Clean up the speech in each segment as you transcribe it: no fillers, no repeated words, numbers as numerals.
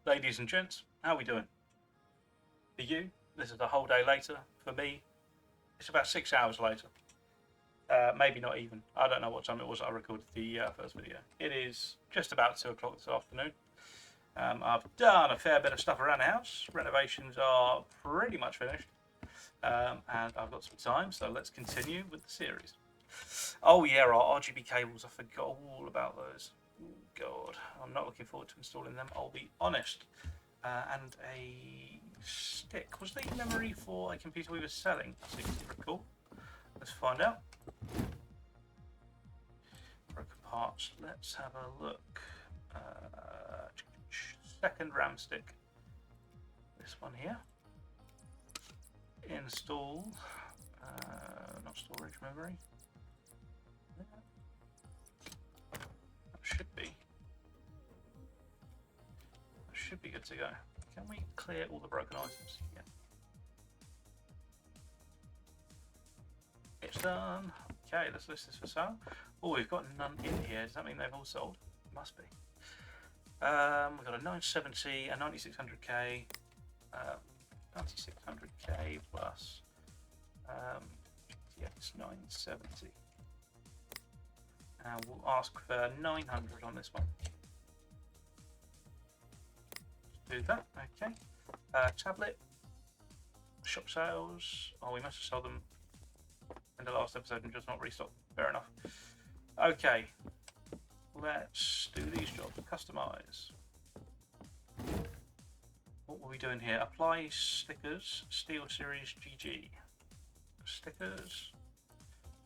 Ladies and gents, how are we doing? For you, this is a whole day later. For me, it's about 6 hours later. Maybe not even. I don't know what time it was I recorded the first video. It is just about 2 o'clock this afternoon. I've done a fair bit of stuff around the house. Renovations are pretty much finished. And I've got some time, so let's continue with the series. Oh yeah, our RGB cables, I forgot all about those. Oh God, I'm not looking forward to installing them, I'll be honest. And a stick. Was the memory for a computer we were selling? I seem to recall. Let's find out. Broken parts, let's have a look. Second RAM stick. This one here. Install, not storage memory. That should be good to go. Can we clear all the broken items? Yeah. It's done. Okay, let's list this for sale. Oh, we've got none in here. Does that mean they've all sold? Must be. We've got a 970, a 9600K, 9600K plus GTX 970. And we'll ask for 900 on this one. Let's do that, okay. Tablet, shop sales. Oh, we must have sold them in the last episode and just not restocked. Fair enough. Okay, let's do these jobs. Customise. What were we doing here? Apply stickers, SteelSeries GG. Stickers,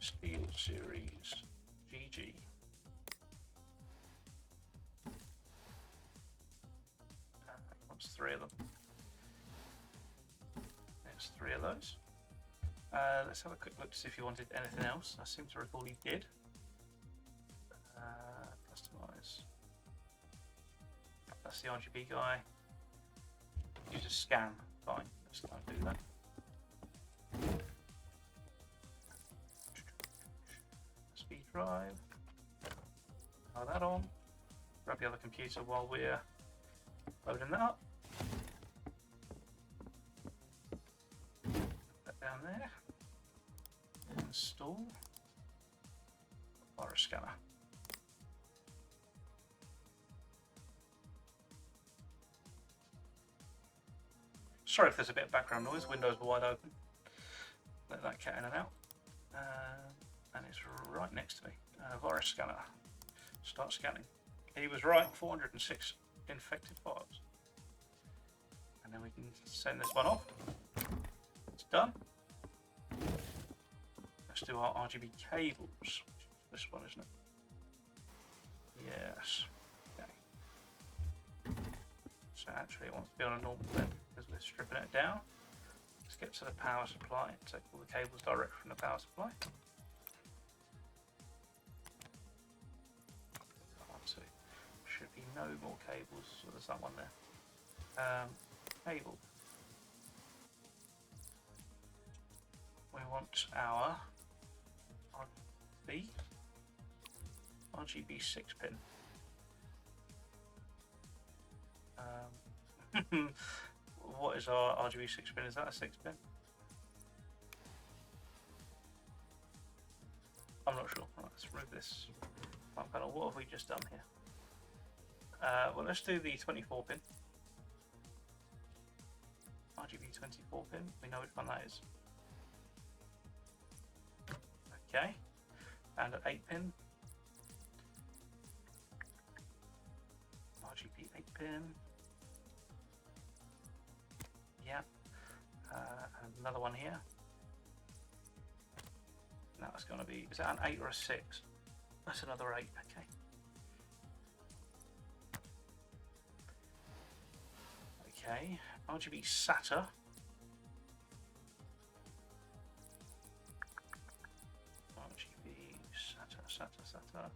SteelSeries GG. What's 3 of them? There's 3 of those. Let's have a quick look to see if he wanted anything else. I seem to recall he did. Customise. That's the RGB guy. Use a scan. Fine. Let's go and do that. Speed drive. Power that on. Grab the other computer while we're loading that up. Put that down there. Install. Virus scanner. Sorry if there's a bit of background noise, windows were wide open. Let that cat in and out. And it's right next to me. Virus scanner. Start scanning. He was right, 406 infected files. And then we can send this one off. It's done. Let's do our RGB cables. This one, isn't it? Yes. Okay. So actually it wants to be on a normal bed because we're stripping it down. Let's get to the power supply and take all the cables direct from the power supply. 1, 2. Should be no more cables, so there's that one there. Cable. We want our RGB 6 pin. What is our RGB 6 pin? Is that a 6 pin? I'm not sure. Right, let's remove this panel. What have we just done here? Well, let's do the 24 pin. RGB 24 pin. We know which one that is. Okay. And an 8 pin. RGB 8 pin. Yeah. And another one here. Now it's going to be, is that an 8 or a 6? That's another 8, okay. Okay, RGB SATA. RGB SATA.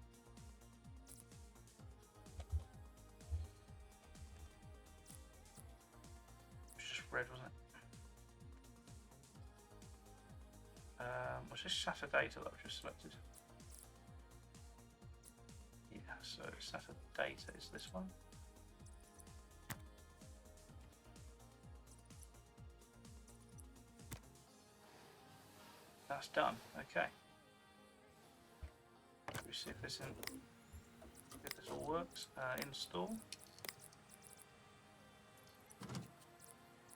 Just red, wasn't it? Was this SATA data that I've just selected? Yeah, so SATA data is this one. that's done. Okay. Let's see if this all works. Install.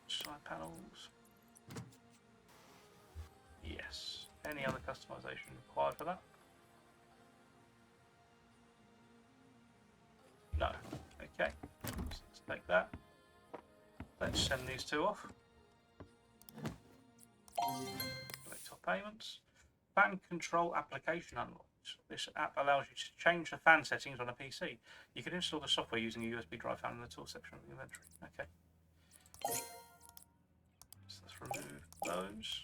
Side panels. Yes. Any other customization required for that? No. Okay. So let's take that. Let's send these two off. Select our payments. Fan control application unlocked. This app allows you to change the fan settings on a PC. You can install the software using a USB drive found in the tools section of the inventory. Okay. So let's remove those.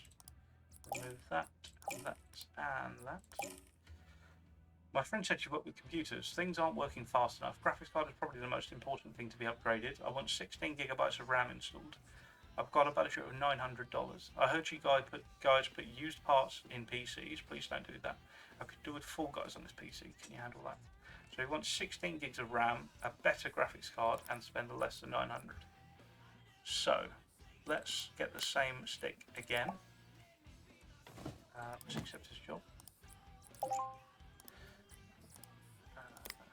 Remove that, and that, and that. My friend said she worked with computers. Things aren't working fast enough. Graphics card is probably the most important thing to be upgraded. I want 16 gigabytes of RAM installed. I've got a budget of $900. I heard you guys put used parts in PCs. Please don't do that. I could do with FallGuys on this PC. Can you handle that? So we want 16 gigs of RAM, a better graphics card, and spend less than 900. So let's get the same stick again. Let's accept this job.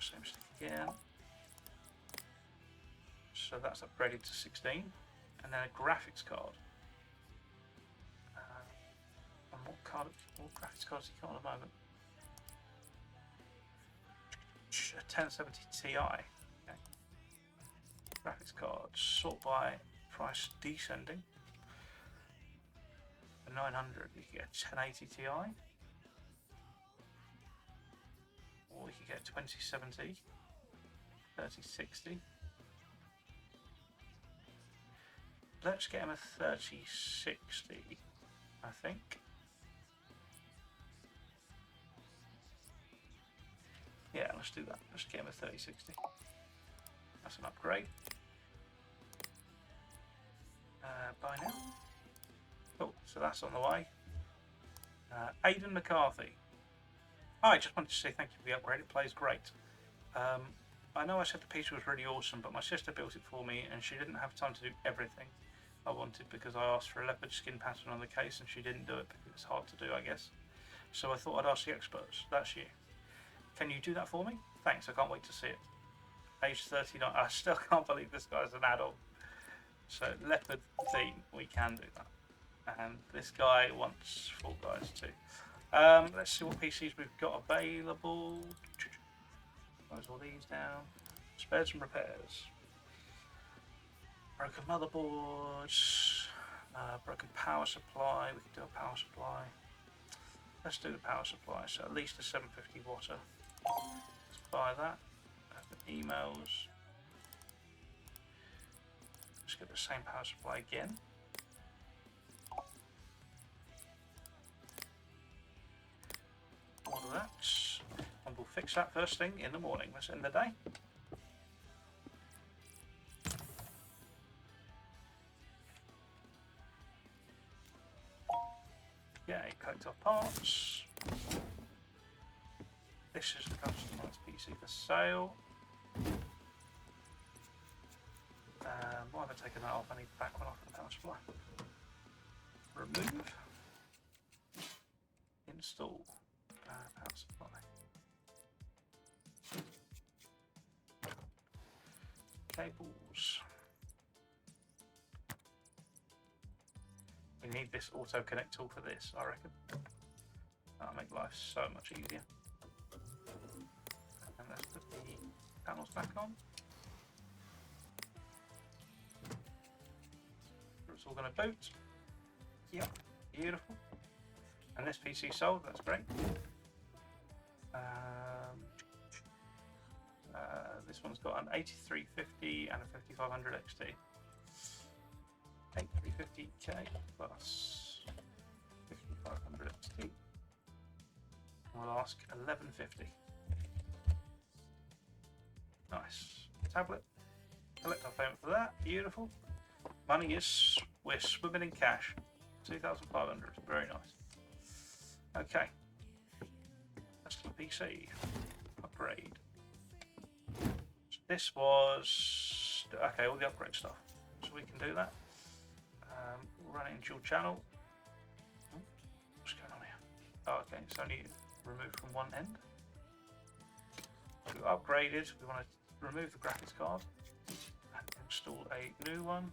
Same stick again. So that's upgraded to 16. And then a graphics card. And what graphics cards do you got at the moment? A 1070 Ti. Okay. Graphics card, sort by price descending. For 900, you can get a 1080 Ti. Or you can get 2070, 3060. Let's get him a 3060, I think. Yeah, let's do that. Let's get him a 3060. That's an upgrade. Buy now. Cool, so that's on the way. Aiden McCarthy. Hi, I just wanted to say thank you for the upgrade. It plays great. I know I said the piece was really awesome, but my sister built it for me and she didn't have time to do everything I wanted because I asked for a leopard skin pattern on the case and she didn't do it because it's hard to do, I guess. So I thought I'd ask the experts. That's you. Can you do that for me? Thanks, I can't wait to see it. Age 39. I still can't believe this guy's an adult. So leopard theme, we can do that. And this guy wants FallGuys too. Let's see what PCs we've got available. Close all these down. Spares and repairs. Broken motherboards. Broken power supply. We can do a power supply. Let's do the power supply. So at least a 750 watter. Let's buy that. Open emails. Let's get the same power supply again. Order that. And we'll fix that first thing in the morning. Let's end the day. Yeah, collect our parts. This is the Customise PC for sale. Why have I taken that off? I need the back one off the power supply. Remove. Install. Power supply. Cables. We need this auto connect tool for this, I reckon. That'll make life so much easier. And let's put the panels back on. It's all going to boot. Yep, beautiful. And this PC sold, that's great. This one's got an 8350 and a 5500 XT. 8350K plus 5500 XT. We'll ask 1150. Nice. Tablet. Collect our payment for that. Beautiful. Money is, we're swimming in cash. 2,500. Very nice. Okay. That's the PC. Upgrade. So this was okay. All the upgrade stuff. So we can do that. We'll run it in dual channel. What's going on here? Oh, okay, it's only removed from one end. We've upgraded. We want to remove the graphics card and install a new one,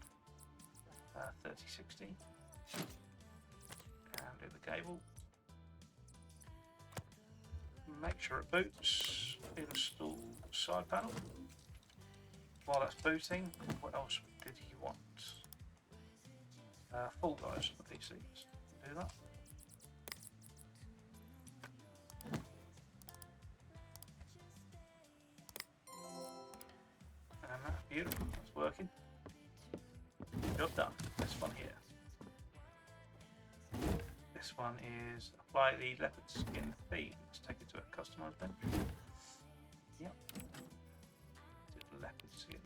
3060, and do the cable. Make sure it boots. Install side panel. While that's booting, what else did you want? FallGuys on the PCs. Do that. And that's beautiful. That's working. Job done. This one here. This one is apply the Leopard Skin theme. Let's take it to a customized bench. Yep. Leopard Skin.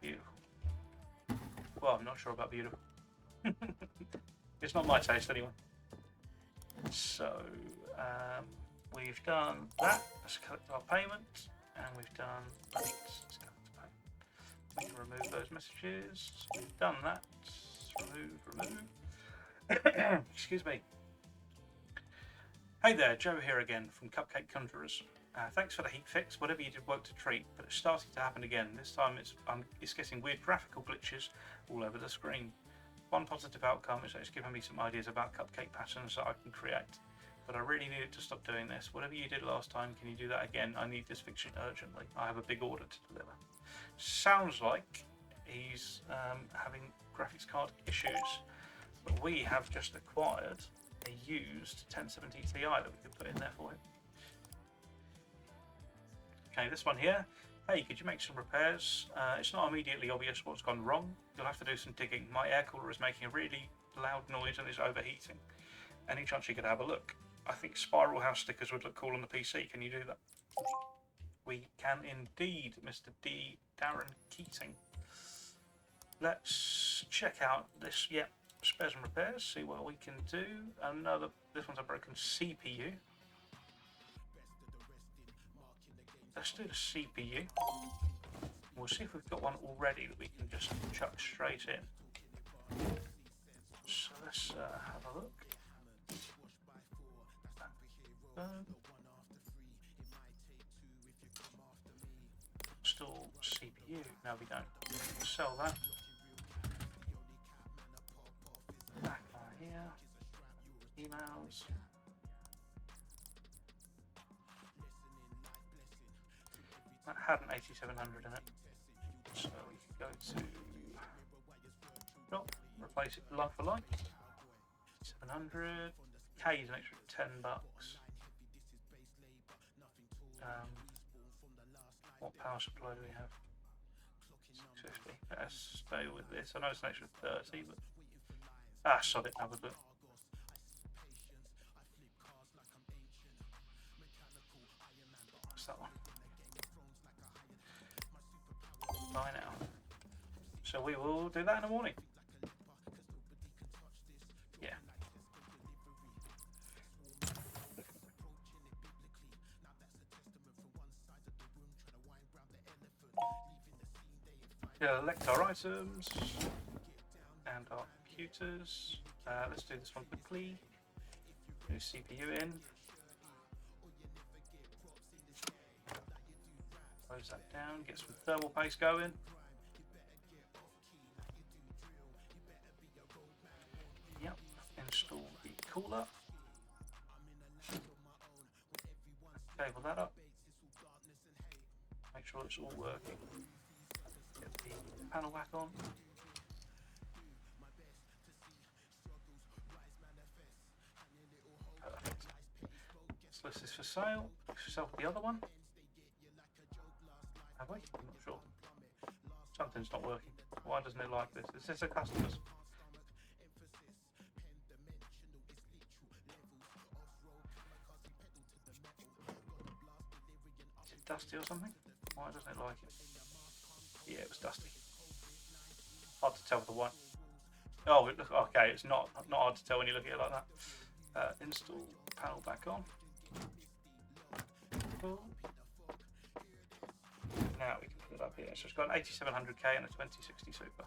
Beautiful. Well, I'm not sure about beautiful. It's not my taste anyway. So, we've done that. Let's collect our payment. And we've done that. Let's collect the payment. We can remove those messages. We've done that. Remove. Excuse me. Hey there, Joe here again from Cupcake Conjurers. Thanks for the heat fix. Whatever you did worked a treat, but it's starting to happen again. This time it's getting weird graphical glitches all over the screen. One positive outcome is that it's given me some ideas about cupcake patterns that I can create. But I really needed to stop doing this. Whatever you did last time, can you do that again? I need this fixing urgently. I have a big order to deliver. Sounds like he's having graphics card issues, but we have just acquired a used 1070 Ti that we could put in there for him. Okay, this one here. Hey, could you make some repairs? It's not immediately obvious what's gone wrong. You'll have to do some digging. My air cooler is making a really loud noise and is overheating. Any chance you could have a look? I think spiral house stickers would look cool on the PC. Can you do that? We can indeed, Mr. Darren Keating. Let's check out this. Yeah, spares and repairs. See what we can do. This one's a broken CPU. Let's do the CPU. We'll see if we've got one already that we can just chuck straight in. So let's have a look. Install CPU. No, we don't. Sell that. Back here. Emails. That had an 8700 in it, so we could go to replace it like for like. 700. K is an extra $10. What power supply do we have? 650. Let's stay with this. I know it's an extra 30, but sod it, have a bit. What's that one? Buy now. So we will do that in the morning. Yeah. Select our items and our computers. Let's do this one quickly. New CPU in. Close that down, get some thermal paste going. Yep, install the cooler. Cable that up. Make sure it's all working. Get the panel back on. Perfect. So this is for sale. Let's sell the other one. Have we? I'm not sure. Something's not working. Why doesn't it like this? Is this a customer's? Is it dusty or something? Why doesn't it like it? Yeah, it was dusty. Hard to tell with the white. Oh, okay, it's not hard to tell when you look at it like that. Install panel back on. Cool. Now we can put it up here. So it's got an 8700K and a 2060 Super.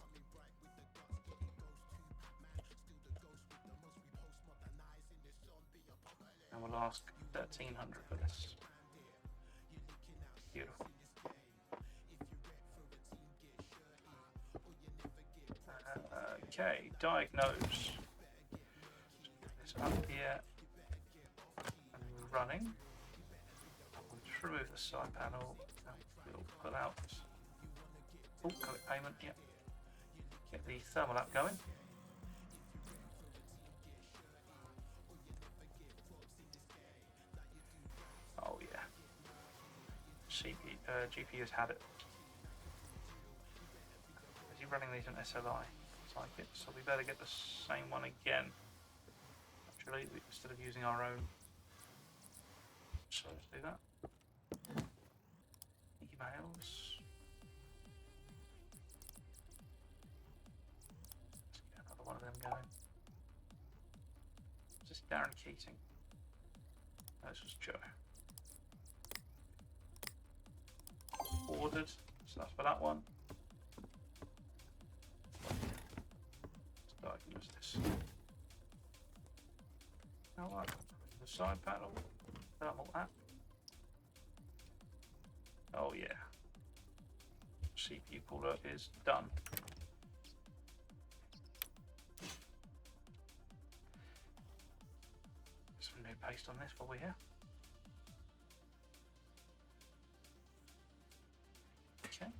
will ask 1300 for this. Beautiful. Okay, diagnose. It's up here and running. Just remove the side panel. We'll pull out. Oh, collect payment. Yeah. Get the thermal app going. Oh yeah. GPU's had it. Is he running these in SLI? Like it, so we better get the same one again. Actually, instead of using our own. So let's do that. Emails. Let's get another one of them going. Is this Darren Keating? No, this was Joe. Ordered, so that's for that one. Diagnose this. Alright, the side panel, thermal app. Oh yeah. CPU cooler is done. Some new paste on this while we're here. Okay.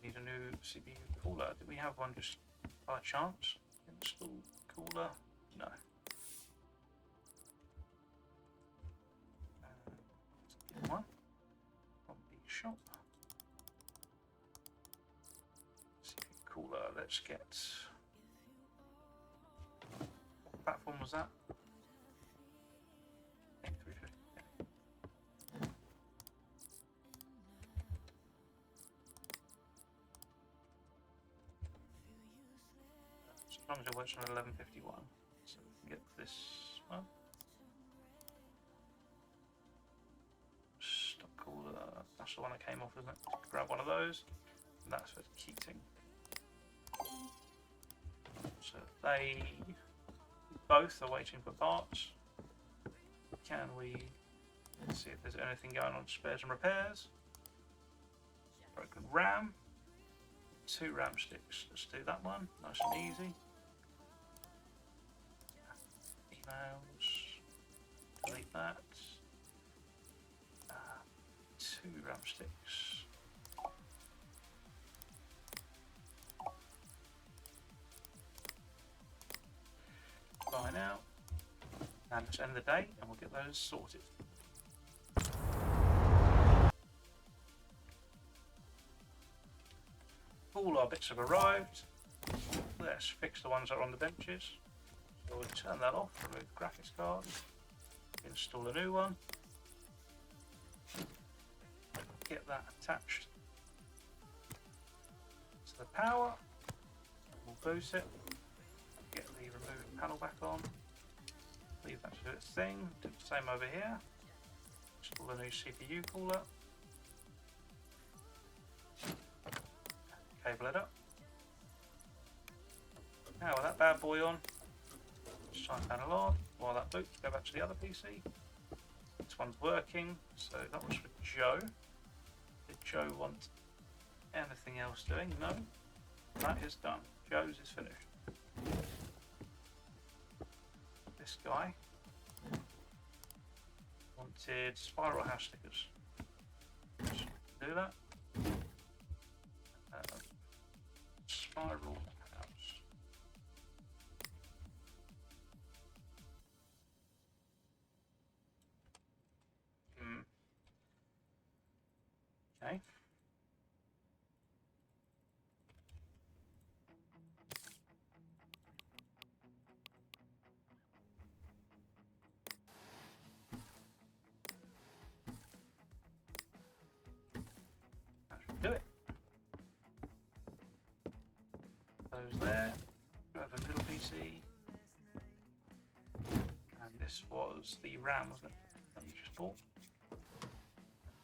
Need a new CPU cooler. Did we have one just by chance? Install cooler? No. Let's get one from the shop. CPU cooler. Let's get. What platform was that? As long as it works on 1151, so we can get this one. Stock cooler, that's the one that came off, isn't it? Grab one of those, and that's for Keating. So they both are waiting for parts. Can we see if there's anything going on spares and repairs? Broken RAM. 2 RAM sticks. Let's do that one. Nice and easy. Emails. Delete that. 2 RAM sticks. Buy now. And let's end the day and we'll get those sorted. All our bits have arrived. Let's fix the ones that are on the benches. So we'll turn that off, remove the graphics card, install a new one, get that attached to the power, we'll boost it, get the remove panel back on, leave that to do its thing, do the same over here, install the new CPU cooler, cable it up. Now with that bad boy on, side panel on, while that boots, go back to the other PC. This one's working, so that was for Joe. Did Joe want anything else doing? No, that is done. Joe's is finished. This guy wanted spiral house stickers. Let's do that. Spiral house. Okay. That should do it. Those there. We have a middle PC. And this was the RAM, wasn't it? That you just bought.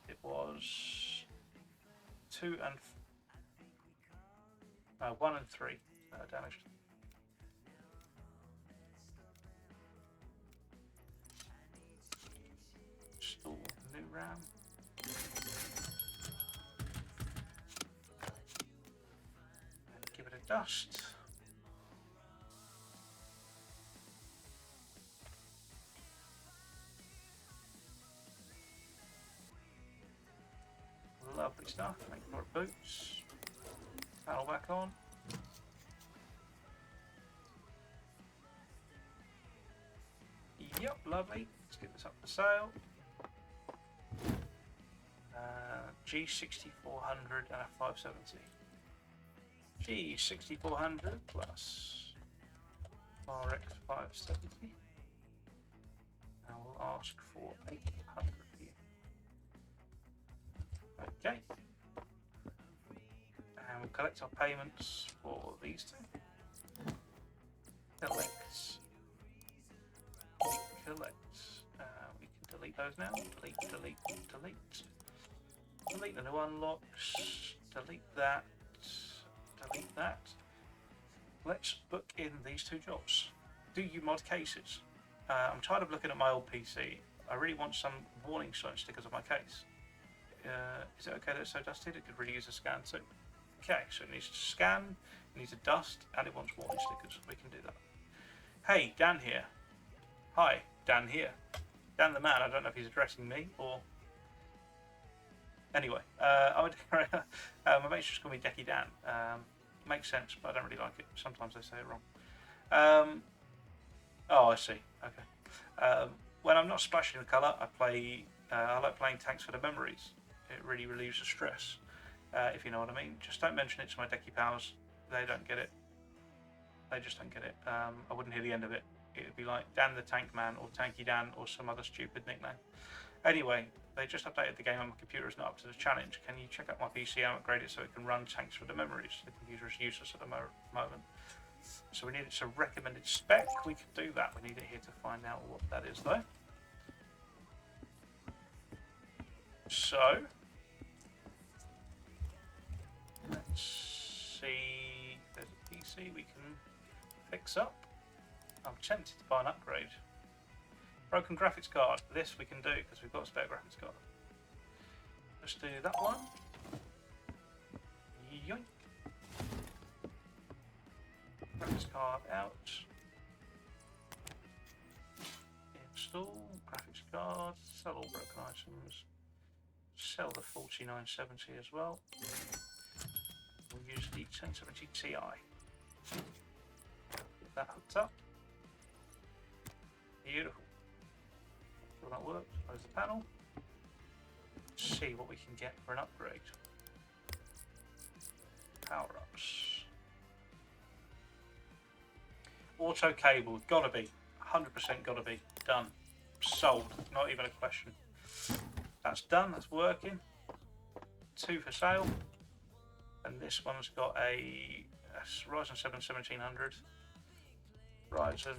It was 1 and 3. damaged. Install new RAM. And give it a dust. Lovely stuff. Make more boots. Panel back on. Yep, lovely. Let's get this up for sale. G6400 and a 570. G6400 plus RX 570. And we'll ask for 800 here. Okay. And we'll collect our payments for these two. Collect. We can delete those now. Delete. Delete the new unlocks. Delete that. Delete that. Let's book in these two jobs. Do you mod cases? I'm tired of looking at my old PC. I really want some warning sign stickers on my case. Is it okay that it's so dusted? It could really use a scan too. Okay, so it needs to scan, it needs a dust, and it wants warning stickers. We can do that. Hey, Dan here. Hi, Dan here. Dan the man. I don't know if he's addressing me or... Anyway, I would... my mates just call me DeckyDan. Makes sense, but I don't really like it. Sometimes they say it wrong. Oh, I see. Okay. When I'm not splashing the colour, I like playing tanks for the memories. It really relieves the stress, if you know what I mean. Just don't mention it to my Decky pals. They don't get it. They just don't get it. I wouldn't hear the end of it. It would be like Dan the Tank Man or Tanky Dan or some other stupid nickname. Anyway, they just updated the game and my computer is not up to the challenge. Can you check out my PC and upgrade it so it can run tanks for the memories? The computer is useless at the moment. So we need it to recommended spec. We can do that. We need it here to find out what that is though. So let's see. There's a PC we can fix up. I'm tempted to buy an upgrade. Broken graphics card. This we can do because we've got a spare graphics card. Let's do that one. Yoink. Graphics card out. Install graphics card. Sell all broken items. Sell the 4970 as well. We'll use the 1070 Ti. Get that hooked up. Beautiful. Will that work? Close the panel. See what we can get for an upgrade. Power ups. Auto cable, gotta be. 100% gotta be. Done. Sold. Not even a question. That's done, that's working. 2 for sale. And this one's got a Ryzen 7 1700. Ryzen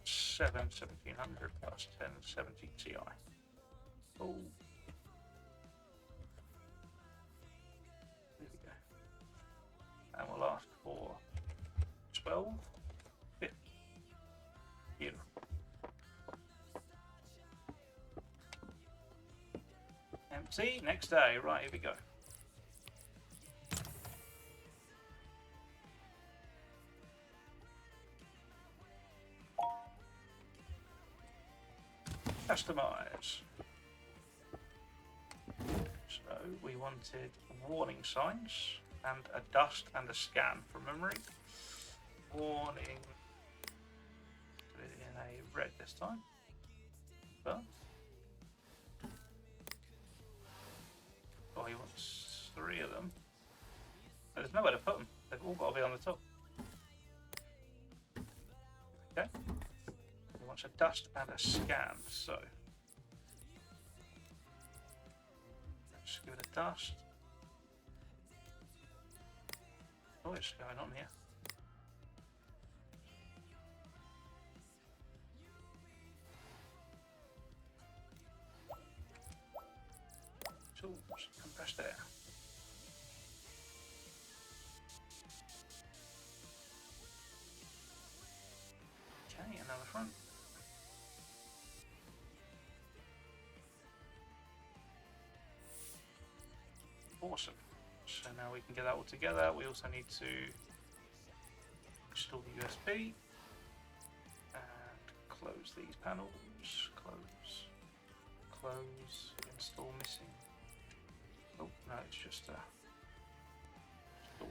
7 1700 plus 1070 Ti. Oh. There we go. And we'll ask for 12.50. Beautiful. Empty. Next day. Right, here we go. Customise. So we wanted warning signs and a dust and a scan from memory. Warning. Put it in a red this time. Well. Oh, he wants 3 of them. There's nowhere to put them. They've all got to be on the top. Okay. He wants a dust and a scan, so let's give it a dust. Oh, what's going on here? Tools, compressed air. Awesome. So now we can get that all together. We also need to install the USB and close these panels. Close. Close. Install missing. Oh no, it's just doors.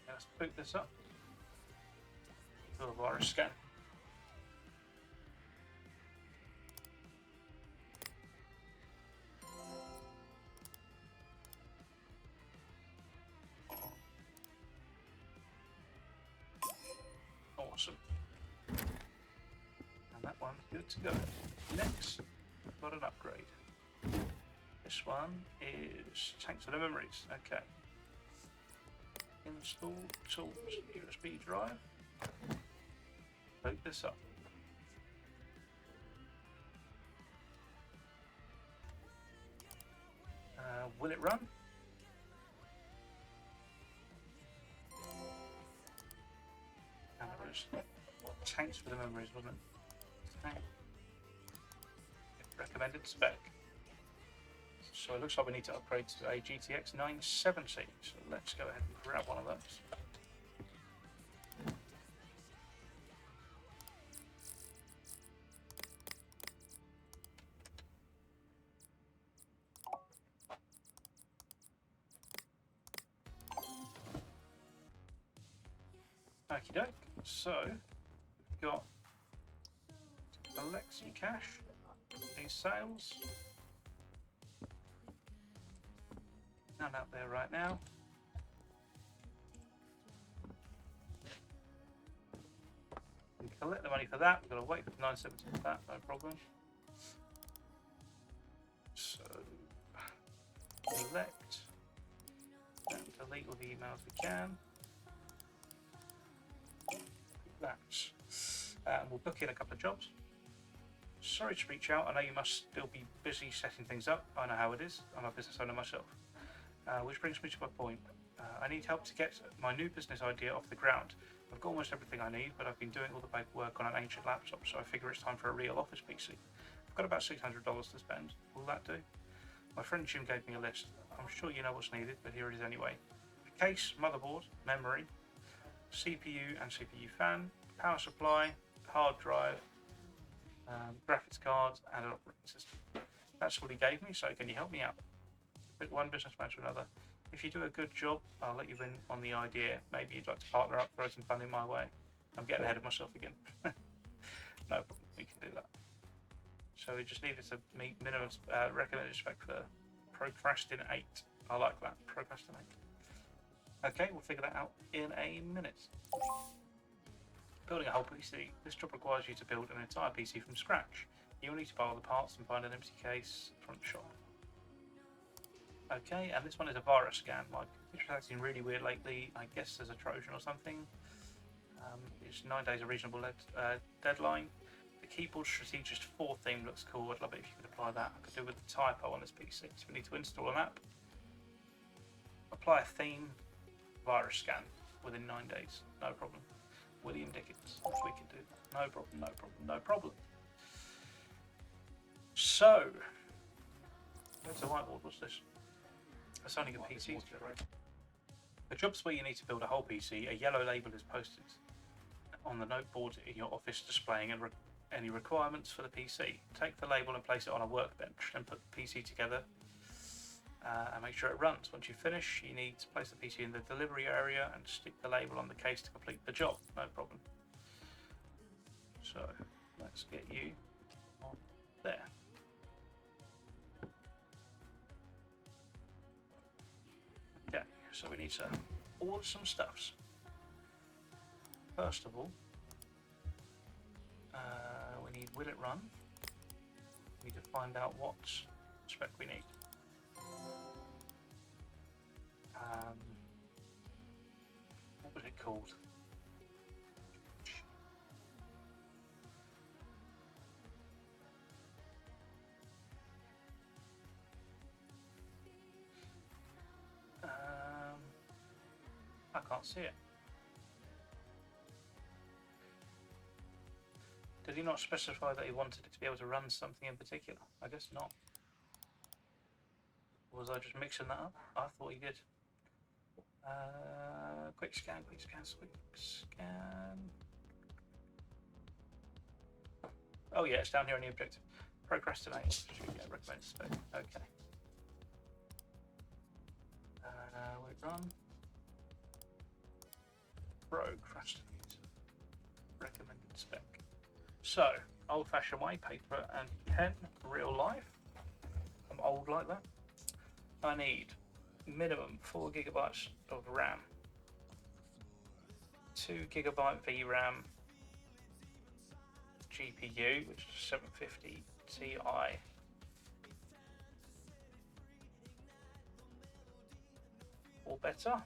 Let's boot this up. Do a virus scan. Awesome. And that one's good to go. Next, we've got an upgrade. This one is tanks for the memories. Okay. Install tools, USB drive. Boot this up. Will it run? And it was tanks for the memories, wasn't it? Tank. Recommended spec. So it looks like we need to upgrade to a GTX 970. So let's go ahead and grab one of those. Okie doke. So we've got Alexi Cash, these sales. None out there right now. We collect the money for that. We've got to wait for the 970 for that, no problem. So select and delete all the emails we can. That. And we'll book in a couple of jobs. Sorry to reach out. I know you must still be busy setting things up. I know how it is. I'm a business owner myself. Which brings me to my point. I need help to get my new business idea off the ground. I've got almost everything I need, but I've been doing all the paperwork on an ancient laptop, so I figure it's time for a real office PC. I've got about $600 to spend. Will that do? My friend Jim gave me a list. I'm sure you know what's needed, but here it is anyway. A case, motherboard, memory, CPU and CPU fan, power supply, hard drive, graphics cards, and an operating system. That's what he gave me, so can you help me out? Pick one business man to another. If you do a good job, I'll let you in on the idea. Maybe you'd like to partner up, throw some funding my way. I'm getting ahead of myself again. No problem, we can do that. So we just needed to meet minimum recommended spec for procrastinate. I like that, procrastinate. Okay, we'll figure that out in a minute. Building a whole PC. This job requires you to build an entire PC from scratch. You'll need to buy all the parts and find an empty case from the shop. Okay, and this one is a virus scan. My computer's acting really weird lately. I guess there's a Trojan or something. It's 9 days a reasonable deadline. The keyboard strategist 4 theme looks cool. I'd love it if you could apply that. I could do with the typo on this PC. So we need to install an app, apply a theme, virus scan within 9 days. No problem. William Dickens, we can do that. No problem, no problem, no problem. So, where's the whiteboard? What's this? Assigning a PC to the jobs where you need to build a whole PC, a yellow label is posted on the noteboard in your office displaying any requirements for the PC. Take the label and place it on a workbench, then put the PC together and make sure it runs. Once you finish, you need to place the PC in the delivery area and stick the label on the case to complete the job. No problem. So let's get you on there. Okay, so we need to order some stuffs. First of all, we need will it run? We need to find out what spec we need. What was it called? I can't see it. Did he not specify that he wanted it to be able to run something in particular? I guess not. Or was I just mixing that up? I thought he did. Quick scan, quick scan, quick scan. Oh yeah, it's down here on the objective. Procrastinate. Yeah, recommended spec. Okay. Wait, run. Procrastinate. Recommended spec. So, old-fashioned way, paper and pen, real life. I'm old like that. I need minimum 4 gigabytes of RAM, 2 gigabyte VRAM GPU, which is 750 Ti, or better,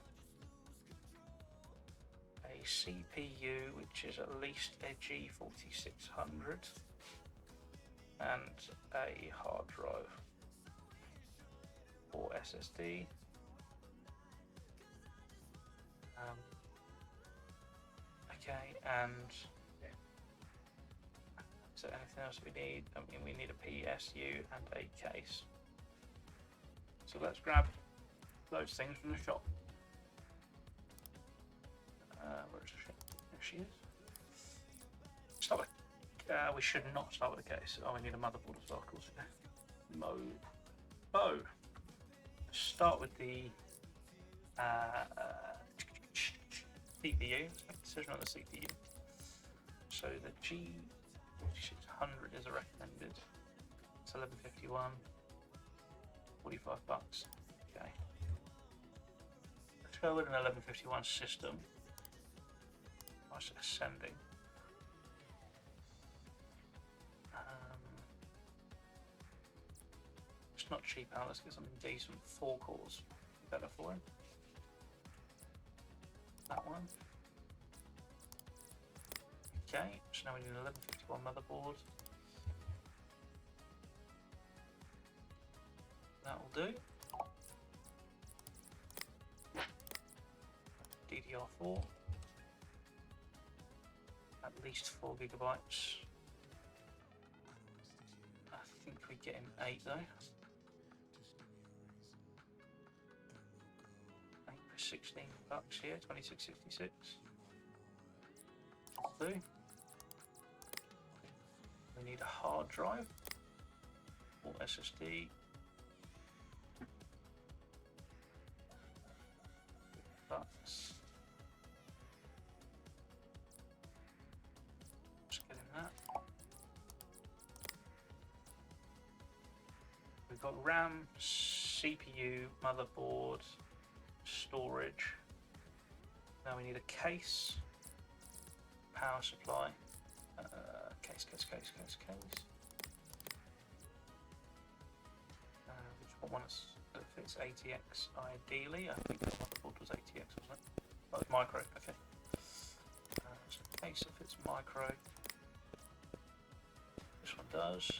a CPU which is at least a G4600, and a hard drive or SSD. Okay, and is there anything else we need? I mean, we need a PSU and a case. So let's grab those things from the shop. Where is the shop? There she is. Start with, we should not start with a case. Oh, we need a motherboard as well, of course. Start with the CPU. Decision on the CPU. So the G4600 is a recommended. It's 1151. 45 bucks. Okay. Let's go with an 1151 system. Nice ascending. It's not cheap out. Let's get something decent. 4 cores. Better for him. That one. Okay, so now we need an 1151 motherboard. That will do. DDR4. At least 4 gigabytes. I think we get him 8 though. 8 for 16 bucks here, 2666. That'll do. We need a hard drive or SSD. Bucks. Just getting that. We've got RAM, CPU, motherboard, storage. Now we need a case, power supply. Case. Which one is that fits ATX ideally? I think the motherboard was ATX, wasn't it? That was micro, okay. So case if it's micro. This one does.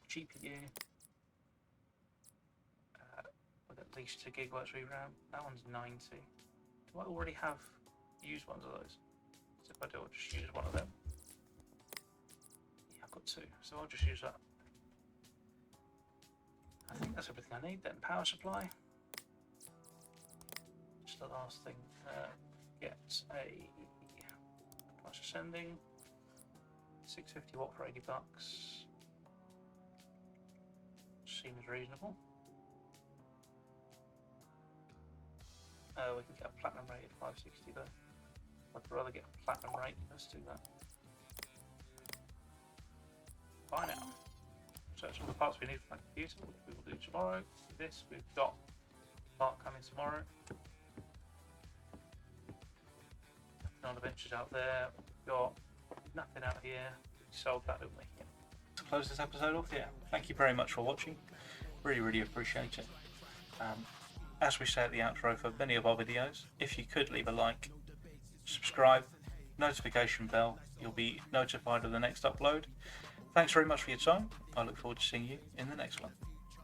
GPU with at least 2 gigabytes VRAM. That one's 90. Do I already have used ones of those? So if I do, I'll just use one of them. Yeah, I've got 2, so I'll just use that. I think that's everything I need. Then power supply. Just the last thing. Get a price ascending. 650 watt for 80 bucks. Seems reasonable. We can get a platinum rate at 560 though. I'd rather get a platinum rate. Let's do that. Buy now. Search all the parts we need for my computer, which we will do tomorrow. This, we've got part coming tomorrow. No adventures out there. We've got nothing out here. We sold that, didn't we? Yeah. To close this episode off, yeah. Thank you very much for watching. Really appreciate it. As we say at the outro for many of our videos, if you could leave a like, subscribe, notification bell, you'll be notified of the next upload. Thanks very much for your time. I look forward to seeing you in the next one.